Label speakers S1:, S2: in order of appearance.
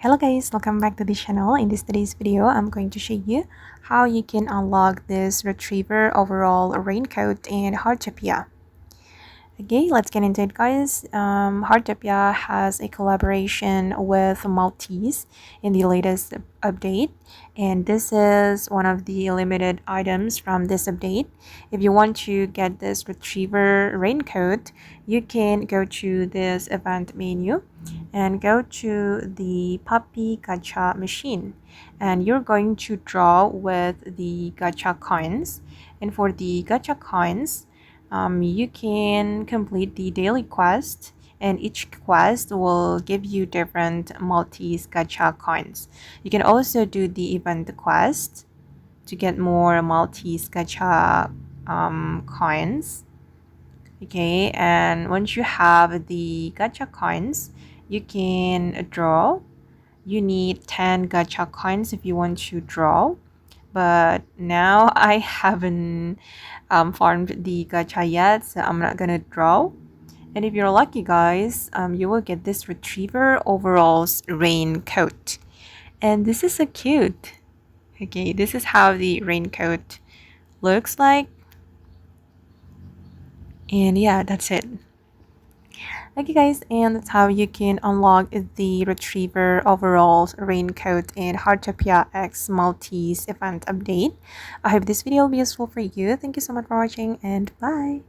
S1: Hello guys, welcome back to the channel. In today's video, I'm going to show you how you can unlock this retriever overall raincoat in Heartopia. Okay, let's get into it guys. Heartopia has a collaboration with Maltese in the latest update, and this is one of the limited items from this update. If you want to get this retriever raincoat, you can go to this event menu and go to the puppy gacha machine, and you're going to draw with the gacha coins. And for the gacha coins, you can complete the daily quest, and each quest will give you different Maltese gacha coins. You can also do the event quest to get more Maltese gacha coins. Okay, and once you have the gacha coins, you can draw. You need 10 gacha coins if you want to draw, but now I haven't farmed the gacha yet, so I'm not gonna draw. And if you're lucky guys, you will get this retriever overalls raincoat, and this is so cute. Okay, this is how the raincoat looks like, and yeah, that's it. Okay guys, and that's how you can unlock the retriever overalls raincoat in Heartopia X Maltese event update. I hope this video will be useful for you. Thank you so much for watching, and bye.